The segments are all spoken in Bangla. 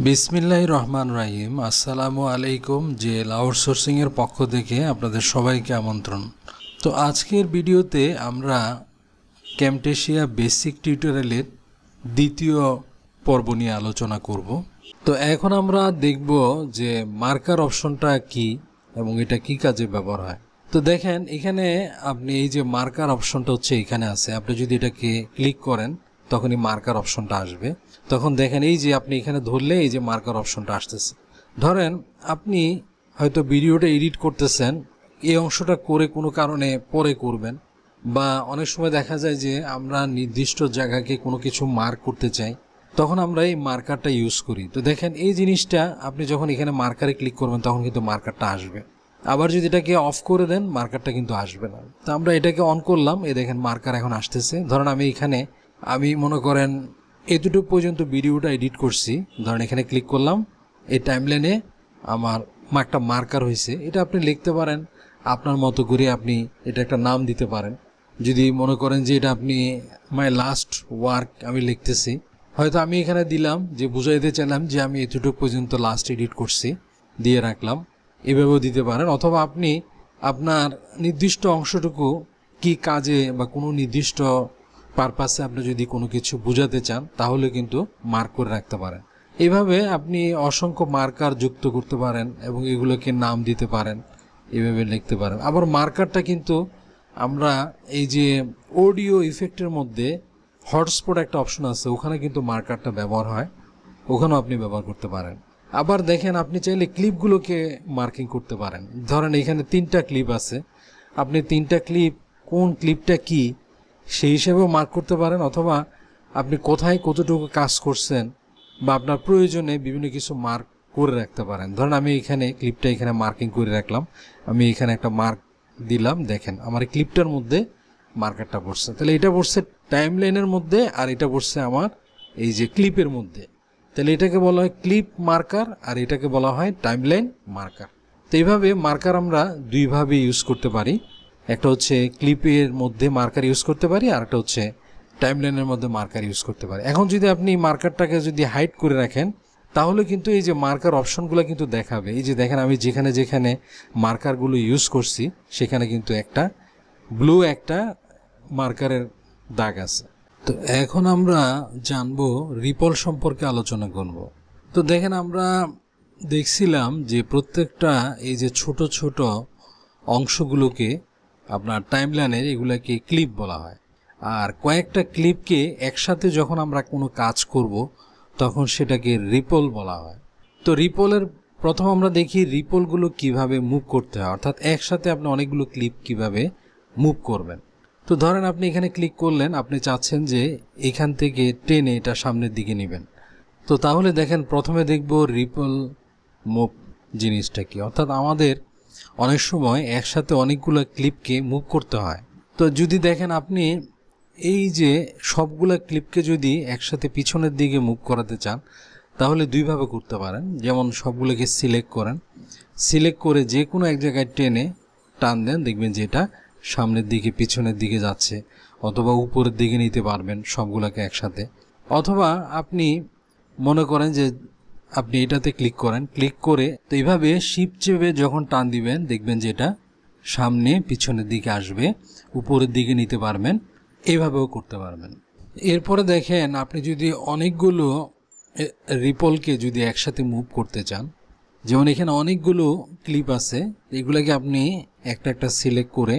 বিসমিল্লাহির রহমান রহিম। আসসালামু আলাইকুম। জেল আউটসোর্সিং এর পক্ষ থেকে আপনাদের সবাইকে আমন্ত্রণ। তো আজকের ভিডিওতে আমরা ক্যামটেশিয়া বেসিক টিউটোরিয়ালের দ্বিতীয় পর্ব নিয়ে আলোচনা করব। তো এখন আমরা দেখব যে মার্কার অপশনটা কি এবং এটা কি কাজে ব্যবহার হয়। তো দেখেন এখানে আপনি এই যে মার্কার অপশনটা হচ্ছে এখানে আছে, আপনি যদি এটাকে ক্লিক করেন তখনই মার্কার অপশনটা আসবে। তখন দেখেন এই যে আপনি এখানে ধরলে এই যে মার্কার অপশনটা আসতেছে। ধরেন আপনি হয়তো ভিডিওটা এডিট করতেছেন, এই অংশটা করে কোনো কারণে পরে করবেন, বা অনেক সময় দেখা যায় যে আমরা নির্দিষ্ট জায়গাকে কোনো কিছু মার্ক করতে চাই, তখন আমরা এই মার্কারটা ইউজ করি। তো দেখেন এই জিনিসটা আপনি যখন এখানে মার্কারে ক্লিক করবেন তখন কিন্তু মার্কারটা আসবে। আবার যদি এটাকে অফ করে দেন মার্কারটা কিন্তু আসবে না। তো আমরা এটাকে অন করলাম, এই দেখেন মার্কার এখন আসতেছে। ধরেন আমি মনে করেন এতটুকু পর্যন্ত ভিডিওটা এডিট করছি, ধরেন এখানে ক্লিক করলাম, এই টাইমলাইনে আমার একটা মার্কার হয়েছে। এটা আপনি লিখতে পারেন আপনার মতো করে, আপনি এটা একটা নাম দিতে পারেন। যদি মনে করেন যে এটা আপনি মাই লাস্ট ওয়ার্ক আমি লিখতেছি, হয়তো আমি এখানে দিলাম যে বুঝাইতে চাইলাম যে আমি এতটুকু পর্যন্ত লাস্ট এডিট করছি, দিয়ে রাখলাম, এভাবেও দিতে পারেন। অথবা আপনি আপনার নির্দিষ্ট অংশটুকু কি কাজে বা কোনো নির্দিষ্ট পারপাসে আপনি যদি কোনো কিছু বোঝাতে চান তাহলে কিন্তু মার্ক করে রাখতে পারেন। এইভাবে আপনি অসংখ্য মার্কার যুক্ত করতে পারেন এবং এগুলোকে নাম দিতে পারেন, এইভাবে লিখতে পারেন। আবার মার্কারটা কিন্তু আমরা এই যে অডিও ইফেক্টের মধ্যে হটস্পট একটা অপশন আছে, ওখানে কিন্তু মার্কারটা ব্যবহার হয়, ওখানেও আপনি ব্যবহার করতে পারেন। আবার দেখেন আপনি চাইলে ক্লিপগুলোকে মার্কিং করতে পারেন। ধরেন এখানে 3টা ক্লিপ আছে, আপনি 3টা ক্লিপ কোন ক্লিপটা কি সেই হিসেবেও মার্ক করতে পারেন। অথবা আপনি কোথায় কতটুকু কাজ করছেন বা আপনার প্রয়োজনে বিভিন্ন কিছু মার্ক করে রাখতে পারেন। ধরেন আমি এখানে ক্লিপটা এখানে মার্কিং করে রাখলাম, আমি এখানে একটা মার্ক দিলাম, দেখেন আমার এই ক্লিপটার মধ্যে মার্কারটা পড়ছে। তাহলে এটা পড়ছে টাইমলাইনের মধ্যে আর এটা পড়ছে আমার এই যে ক্লিপের মধ্যে। তাহলে এটাকে বলা হয় ক্লিপ মার্কার আর এটাকে বলা হয় টাইমলাইন মার্কার। তো এইভাবে মার্কার আমরা দুইভাবে ইউজ করতে পারি, একটা হচ্ছে ক্লিপের মধ্যে মার্কার ইউজ করতে পারি, আর একটা হচ্ছে টাইমলাইনের মধ্যে মার্কার ইউজ করতে পারি। এখন যদি আপনি মার্কারটাকে যদি হাইড করে রাখেন তাহলে কিন্তু এই যে মার্কার অপশনগুলো কিন্তু দেখাবে। এই যে দেখেন আমি যেখানে যেখানে মার্কারগুলো ইউজ করছি সেখানে কিন্তু একটা ব্লু একটা মার্কারের দাগ আছে। তো এখন আমরা জানবো রিপল সম্পর্কে আলোচনা করব। তো দেখেন আমরা দেখছিলাম যে প্রত্যেকটা এই যে ছোট ছোট অংশগুলোকে আপনার টাইমলাইনের এগুলাকে ক্লিপ বলা হয়, আর কয়েকটা ক্লিপকে একসাথে যখন আমরা কোনো কাজ করব তখন সেটাকে রিপল বলা হয়। তো রিপলের প্রথম আমরা দেখি রিপলগুলো কিভাবে মুভ করতে হয়, অর্থাৎ একসাথে আপনি অনেকগুলো ক্লিপ কিভাবে মুভ করবেন। তো ধরেন আপনি এখানে ক্লিক করলেন, আপনি চাচ্ছেন যে এখান থেকে টেনে এটা সামনের দিকে নেবেন। তো তাহলে দেখেন প্রথমে দেখব রিপল মুভ জিনিসটা কি, অর্থাৎ আমাদের অনেক সময় একসাথে অনেকগুলো ক্লিপকে মুভ করতে হয়। তো যদি দেখেন আপনি এই যে সবগুলা ক্লিপকে যদি একসাথে পিছনের দিকে মুভ করাতে চান তাহলে দুইভাবে করতে পারেন। যেমন সবগুলোকে সিলেক্ট করেন, সিলেক্ট করে যে কোনো এক জায়গায় টেনে টান দেন, দেখবেন যে এটা সামনের দিকে পিছনের দিকে যাচ্ছে। অথবা উপরের দিকে নিতে পারবেন সবগুলোকে একসাথে। অথবা আপনি মনে করেন যে আপনি এটাতে ক্লিক করেন, ক্লিক করে তো এইভাবে শিফট চেপে যখন টান দিবেন দেখবেন যে এটা সামনে পিছনের দিকে আসবে, উপরের দিকে নিতে পারবেন, এইভাবেও করতে পারবেন। এরপরে দেখেন আপনি যদি অনেকগুলো রিপলকে যদি একসাথে মুভ করতে চান, যেমন এখানে অনেকগুলো ক্লিপ আছে, এগুলোকে আপনি একটা একটা সিলেক্ট করে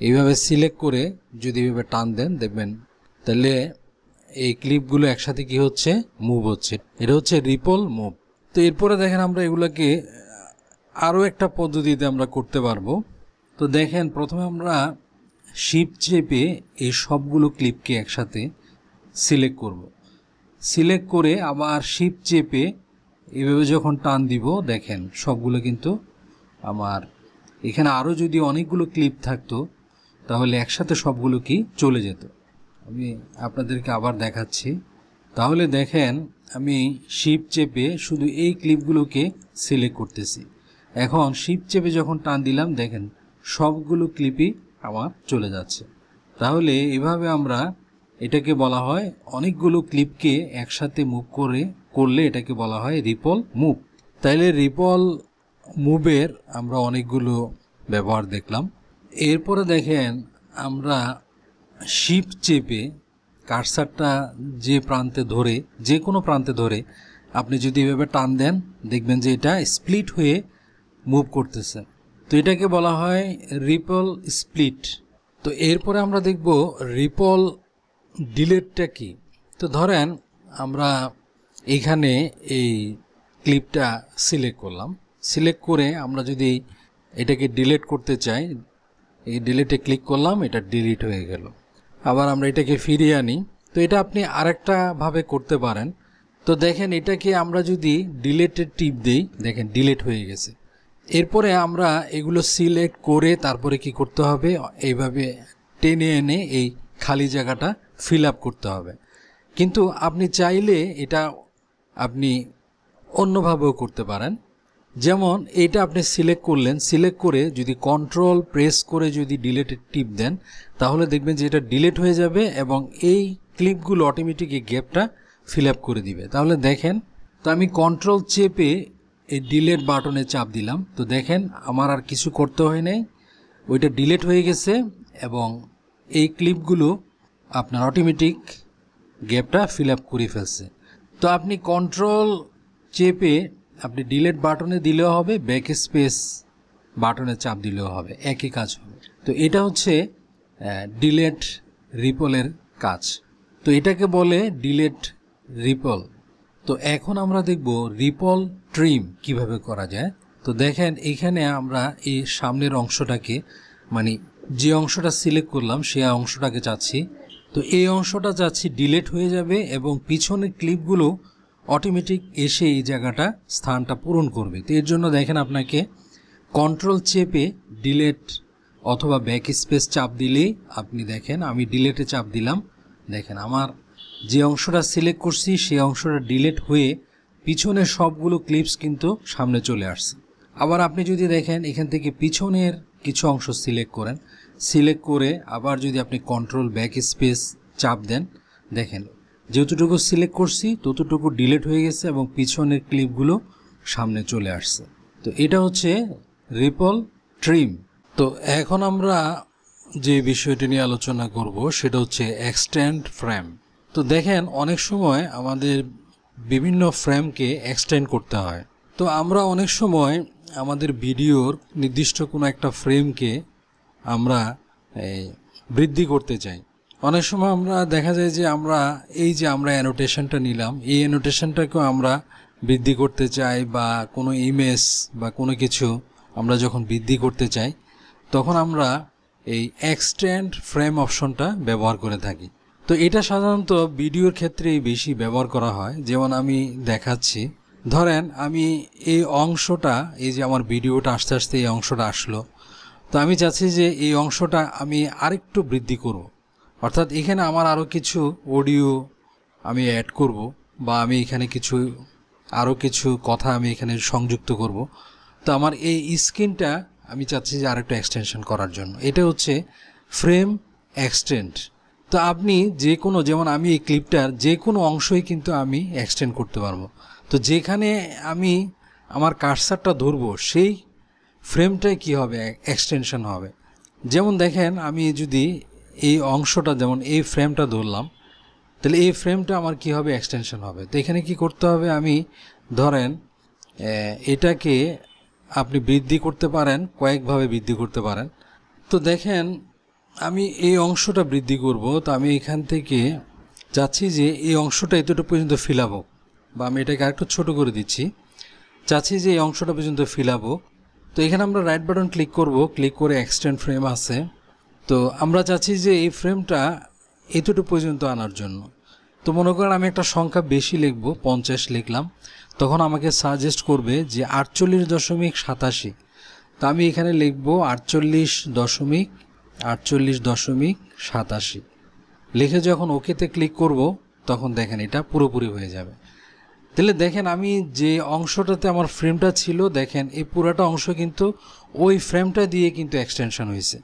এইভাবে সিলেক্ট করে যদি এইভাবে টান দেন দেখবেন তাহলে এই ক্লিপগুলো একসাথে কি হচ্ছে, মুভ হচ্ছে। এটা হচ্ছে রিপল মুভ। তো এরপরে দেখেন আমরা এগুলোকে আরও একটা পদ্ধতিতে আমরা করতে পারবো। তো দেখেন প্রথমে আমরা শিফট চেপে এই সবগুলো ক্লিপকে একসাথে সিলেক্ট করব, সিলেক্ট করে আবার শিফট চেপে এভাবে যখন টান দিব দেখেন সবগুলো কিন্তু আমার এখানে আরও যদি অনেকগুলো ক্লিপ থাকতো তাহলে একসাথে সবগুলো কি চলে যেত। আমি আপনাদেরকে আবার দেখাচ্ছি। তাহলে দেখেন আমি শিফট চেপে শুধু এই ক্লিপগুলোকে সিলেক্ট করতেছি, এখন শিফট চেপে যখন টান দিলাম দেখেন সবগুলো ক্লিপই আমার চলে যাচ্ছে। তাহলে এভাবে আমরা এটাকে বলা হয় অনেকগুলো ক্লিপকে একসাথে মুভ করে করলে এটাকে বলা হয় রিপল মুভ। তাইলে রিপল মুভের আমরা অনেকগুলো ব্যবহার দেখলাম। এরপরে দেখেন আমরা শিফট চেপে কার্সারটা যে প্রান্তে ধরে, যে কোনো প্রান্তে ধরে আপনি যদি এভাবে টান দেন দেখবেন যে এটা স্প্লিট হয়ে মুভ করতেছে। তো এটাকে বলা হয় রিপল স্প্লিট। তো এরপরে আমরা দেখব রিপল ডিলেটটা কি। তো ধরেন আমরা এখানে এই ক্লিপটা সিলেক্ট করলাম, সিলেক্ট করে আমরা যদি এটাকে ডিলিট করতে চাই, এই ডিলিটে ক্লিক করলাম, এটা ডিলিট হয়ে গেল। আবার আমরা এটাকে ফিরিয়ে আনি। তো এটা আপনি আরেকটা ভাবে করতে পারেন। তো দেখেন এটাকে আমরা যদি ডিলিটে টিপ দেই, দেখেন ডিলিট হয়ে গেছে। এরপরে আমরা এগুলো সিলেক্ট করে তারপরে কি করতে হবে, এইভাবে টেনে এনে এই খালি জায়গাটা ফিল আপ করতে হবে। কিন্তু আপনি চাইলে এটা আপনি অন্যভাবেও করতে পারেন। যেমন এটা আপনি সিলেক্ট করলেন, সিলেক্ট করে যদি কন্ট্রোল প্রেস করে যদি ডিলিটে টিপ দেন তাহলে দেখবেন যে এটা ডিলিট হয়ে যাবে এবং এই ক্লিপগুলো অটোমেটিক এই গ্যাপটা ফিল আপ করে দিবে। তাহলে দেখেন, তো আমি কন্ট্রোল চেপে এই ডিলিট বাটনে চাপ দিলাম। তো দেখেন আমার আর কিছু করতে হয় নাই, ওইটা ডিলিট হয়ে গেছে এবং এই ক্লিপগুলো আপনার অটোমেটিক গ্যাপটা ফিল আপ করে ফেলছে। তো আপনি কন্ট্রোল চেপে আপনি ডিলিট বাটনে দিলেও হবে, ব্যাক স্পেস বাটনে চাপ দিলেও হবে, একই কাজ হবে। তো এটা হচ্ছে ডিলিট রিপলের কাজ। তো এটাকে বলে ডিলিট রিপল। তো এখন আমরা দেখব রিপল ট্রিম কিভাবে করা যায়। তো দেখেন এখানে আমরা এই সামনের অংশটাকে, মানে যে অংশটা সিলেক্ট করলাম সেই অংশটাকে চাচ্ছি। তো এই অংশটা চাচ্ছি ডিলিট হয়ে যাবে এবং পিছনের ক্লিপগুলো অটোমেটিক এসে এই জায়গাটা স্থানটা পূরণ করবে। তো এর জন্য দেখেন আপনাকে কন্ট্রোল চেপে ডিলিট অথবা ব্যাক স্পেস চাপ দিলেই আপনি দেখেন, আমি ডিলিটে চাপ দিলাম, দেখেন আমার যে অংশটা সিলেক্ট করছি সেই অংশটা ডিলিট হয়ে পিছনের সবগুলো ক্লিপস কিন্তু সামনে চলে আসছে। আবার আপনি যদি দেখেন এখান থেকে পিছনের কিছু অংশ সিলেক্ট করেন, সিলেক্ট করে আবার যদি আপনি কন্ট্রোল ব্যাক স্পেস চাপ দেন, দেখেন যতটুকু সিলেক্ট করছি ততটুকু ডিলিট হয়ে গেছে এবং পিছনের ক্লিপগুলো সামনে চলে আসছে। তো এটা হচ্ছে রিপল ট্রিম। তো এখন আমরা যে বিষয়টি নিয়ে আলোচনা করব সেটা হচ্ছে এক্সটেন্ড ফ্রেম। তো দেখেন অনেক সময় আমাদের বিভিন্ন ফ্রেমকে এক্সটেন্ড করতে হয়। তো আমরা অনেক সময় আমাদের ভিডিওর নির্দিষ্ট কোনো একটা ফ্রেমকে আমরা বৃদ্ধি করতে চাই। অনেক সময় আমরা দেখা যায় যে আমরা এই যে আমরা অ্যানোটেশনটা নিলাম, এই অ্যানোটেশনটাকেও আমরা বৃদ্ধি করতে চাই, বা কোনো ইমেজ বা কোনো কিছু আমরা যখন বৃদ্ধি করতে চাই তখন আমরা এই এক্সটেন্ড ফ্রেম অপশনটা ব্যবহার করে থাকি। তো এটা সাধারণত ভিডিওর ক্ষেত্রেই বেশি ব্যবহার করা হয়। যেমন আমি দেখাচ্ছি, ধরেন আমি এই অংশটা, এই যে আমার ভিডিওটা আস্তে আস্তে এই অংশটা আসলো, তো আমি চাচ্ছি যে এই অংশটা আমি আরেকটু বৃদ্ধি করব, অর্থাৎ এখানে আমার আরও কিছু অডিও আমি অ্যাড করব, বা আমি এখানে আরও কিছু কথা আমি এখানে সংযুক্ত করব। তো আমার এই স্ক্রিনটা আমি চাচ্ছি যে আরেকটু এক্সটেনশন করার জন্য, এটা হচ্ছে ফ্রেম এক্সটেন্ড। তো আপনি যে কোনো, যেমন আমি এই ক্লিপটার যে কোনো অংশই কিন্তু আমি এক্সটেন্ড করতে পারবো। তো যেখানে আমি আমার কার্সারটা ধরবো সেই ফ্রেমটাই কি হবে, এক্সটেনশন হবে। যেমন দেখেন আমি যদি এই অংশটা, যেমন এই ফ্রেমটা ধরলাম, তাহলে এই ফ্রেমটা আমার কি হবে, এক্সটেনশন হবে। তো এখানে কি করতে হবে, আমি ধরেন এটাকে আপনি বৃদ্ধি করতে পারেন, কয়েকভাবে বৃদ্ধি করতে পারেন। তো দেখেন আমি এই অংশটা বৃদ্ধি করব, তো আমি এখান থেকে চাচ্ছি যে এই অংশটা এতটুকু পর্যন্ত ফিল হোক, বা আমি এটাকে আরেকটু ছোট করে দিচ্ছি, চাচ্ছি যে এই অংশটা পর্যন্ত ফিল হোক। তো এখানে আমরা রাইট বাটন ক্লিক করব, ক্লিক করে এক্সটেন্ড ফ্রেম আছে। তো আমরা চাচ্ছি যে এই ফ্রেমটা এতটুকু পর্যন্ত আনার জন্য। তো মনে করেন আমি একটা সংখ্যা বেশি লিখব, 50 লিখলাম, তখন আমাকে সাজেস্ট করবে যে 48.87। তো আমি এখানে লিখব 48.87 লিখে যখন ওকেতে ক্লিক করব তখন দেখেন এটা পুরোপুরি হয়ে যাবে। তাহলে দেখেন আমি যে অংশটাতে আমার ফ্রেমটা ছিল, দেখেন এই পুরোটা অংশ কিন্তু ওই ফ্রেমটা দিয়ে কিন্তু এক্সটেনশন হয়েছে।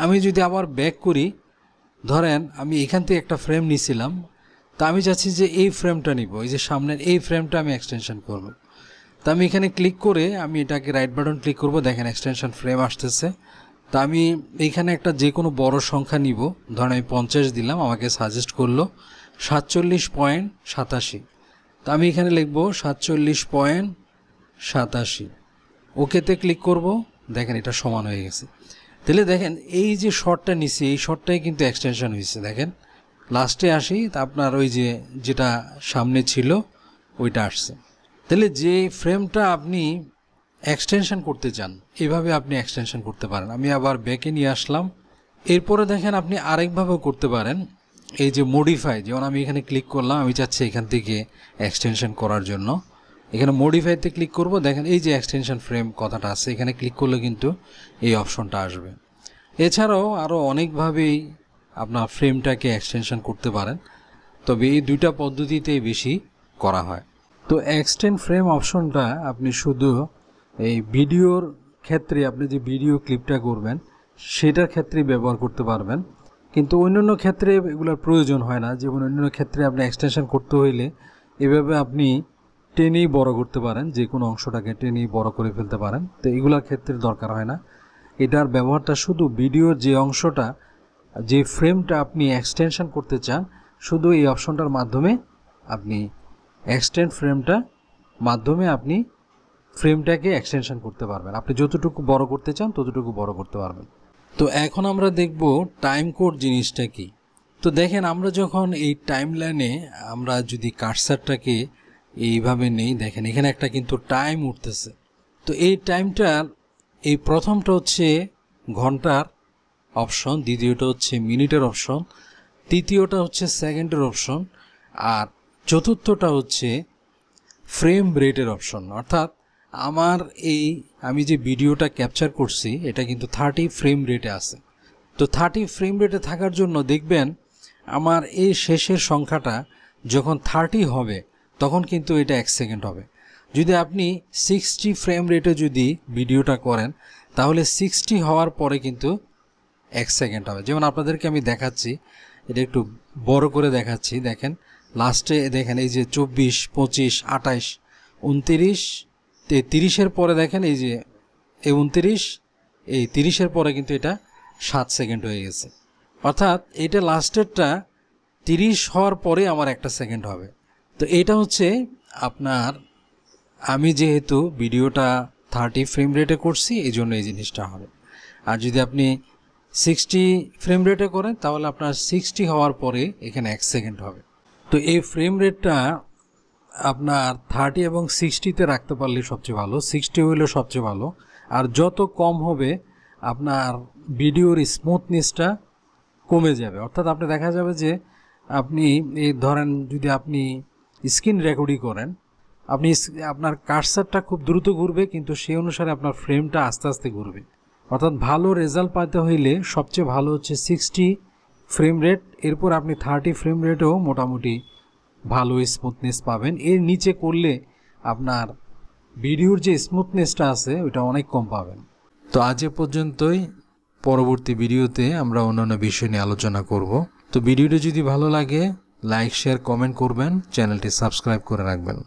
আমি যদি আবার ব্যাক করি, ধরেন আমি এখান থেকে একটা ফ্রেম নিয়েছিলাম, তো আমি চাচ্ছি যে এই ফ্রেমটা নিব, এই যে সামনের এই ফ্রেমটা আমি এক্সটেনশন করব। তো আমি এখানে ক্লিক করে আমি এটাকে রাইট বাটন ক্লিক করব, দেখেন এক্সটেনশন ফ্রেম আসতেছে। তো আমি এইখানে একটা যে কোনো বড় সংখ্যা নিব, ধরেন আমি 50 দিলাম, আমাকে সাজেস্ট করলো 47.87। তো আমি এখানে লিখব 47.87, ওকেতে ক্লিক করব, দেখেন এটা সমান হয়ে গেছে। তাহলে দেখেন এই যে শর্টটা নিছি এই শর্টটাই কিন্তু এক্সটেনশন হয়েছে। দেখেন লাস্টে আসি তা আপনার ওই যে যেটা সামনে ছিল ওইটা আসছে। তাহলে যে ফ্রেমটা আপনি এক্সটেনশন করতে চান এভাবে আপনি এক্সটেনশন করতে পারেন। আমি আবার ব্যাকে নিয়ে আসলাম। এরপরে দেখেন আপনি আরেকভাবেও করতে পারেন, এই যে মডিফাই, যেমন আমি এখানে ক্লিক করলাম, আমি চাচ্ছি এখান থেকে এক্সটেনশন করার জন্য, এখানে মডিফাইতে ক্লিক করব। দেখেন এই যে এক্সটেনশন ফ্রেম কথাটা আছে, এখানে ক্লিক করলে কিন্তু এই অপশনটা আসবে। এছাড়াও আরও অনেকভাবেই আপনার ফ্রেমটাকে এক্সটেনশন করতে পারেন, তবে এই দুইটা পদ্ধতিতেই বেশি করা হয়। তো এক্সটেন্ড ফ্রেম অপশনটা আপনি শুধু এই ভিডিওর ক্ষেত্রে, আপনি যে ভিডিও ক্লিপটা করবেন সেটার ক্ষেত্রেই ব্যবহার করতে পারবেন, কিন্তু অন্যান্য ক্ষেত্রে এগুলোর প্রয়োজন হয় না। যেমন অন্যান্য ক্ষেত্রে আপনি এক্সটেনশন করতে হইলে এভাবে আপনি টেনেই বড় করতে পারেন, যে কোনো অংশটাকে টেনেই বড় করে ফেলতে পারেন। তো এগুলোর ক্ষেত্রে দরকার হয় না। এটার ব্যবহারটা শুধু ভিডিওর যে অংশটা, যে ফ্রেমটা আপনি এক্সটেনশন করতে চান, শুধু এই অপশনটার মাধ্যমে আপনি এক্সটেন্ড ফ্রেমটা মাধ্যমে আপনি ফ্রেমটাকে এক্সটেনশন করতে পারবেন। আপনি যতটুকু বড় করতে চান ততটুকু বড় করতে পারবেন। তো এখন আমরা দেখব টাইম কোড জিনিসটা কি। তো দেখেন আমরা যখন এই টাইম লাইনে আমরা যদি কার্সারটাকে এইভাবে নেই, দেখেন এখানে একটা কিন্তু টাইম উঠতেছে। তো এই টাইমটার এই প্রথমটা হচ্ছে ঘন্টার অপশন, দ্বিতীয়টা হচ্ছে মিনিটের অপশন, তৃতীয়টা হচ্ছে সেকেন্ডের অপশন, আর চতুর্থটা হচ্ছে ফ্রেম রেটের অপশন। অর্থাৎ আমি যে ভিডিওটা ক্যাপচার করছি এটা কিন্তু 30 ফ্রেম রেটে আছে। তো 30 ফ্রেম রেটে থাকার জন্য দেখবেন আমার এই শেষের সংখ্যাটা যখন 30 হবে তখন কিন্তু এটা 1 সেকেন্ড হবে। যদি আপনি 60 ফ্রেম রেটে যদি ভিডিওটা করেন তাহলে 60 হওয়ার পরে কিন্তু 1 সেকেন্ড হবে। যেমন আপনাদেরকে আমি দেখাচ্ছি, এটা একটু বড় করে দেখাচ্ছি। দেখেন লাস্টে দেখেন এই যে 24, 25, 28, 29, 30-এর পরে দেখেন এই যে 29, এই 30-এর পরে কিন্তু এটা 7 সেকেন্ড হয়ে গেছে। অর্থাৎ এটা লাস্টেরটা 30 হওয়ার পরে আমার 1 সেকেন্ড হবে। তো এটা হচ্ছে আপনার, আমি যেহেতু ভিডিওটা 30 ফ্রেম রেটে করছি এই জন্য এই জিনিসটা হবে। আর যদি আপনি 60 ফ্রেম রেটে করেন তাহলে আপনার 60 হওয়ার পরে এখানে 1 সেকেন্ড হবে। তো এই ফ্রেম রেটটা আপনার 30 এবং 60-তে রাখতে পারলে সবচেয়ে ভালো, 60 হইলে সবচেয়ে ভালো। আর যত কম হবে আপনার ভিডিওর স্মুথনেসটা কমে যাবে। অর্থাৎ আপনি দেখা যাবে যে আপনি এই ধরেন যদি আপনি স্ক্রিন রেকর্ডিং করেন, আপনার কার্সারটা খুব দ্রুত ঘুরবে, কিন্তু সেই অনুসারে আপনার ফ্রেমটা আস্তে আস্তে ঘুরবে। অর্থাৎ ভালো রেজাল্ট পাইতে হইলে সবচেয়ে ভালো হচ্ছে 60 ফ্রেম রেট, এরপর আপনি 30 ফ্রেম রেটেও মোটামুটি ভালো স্মুথনেস পাবেন। এর নিচে করলে আপনার ভিডিওর যে স্মুথনেসটা আছে ওইটা অনেক কম পাবেন। তো আজ এ পর্যন্তই, পরবর্তী ভিডিওতে আমরা অন্যান্য বিষয় নিয়ে আলোচনা করব। তো ভিডিওটা যদি ভালো লাগে লাইক, শেয়ার, কমেন্ট করবেন, চ্যানেলটি সাবস্ক্রাইব করে রাখবেন।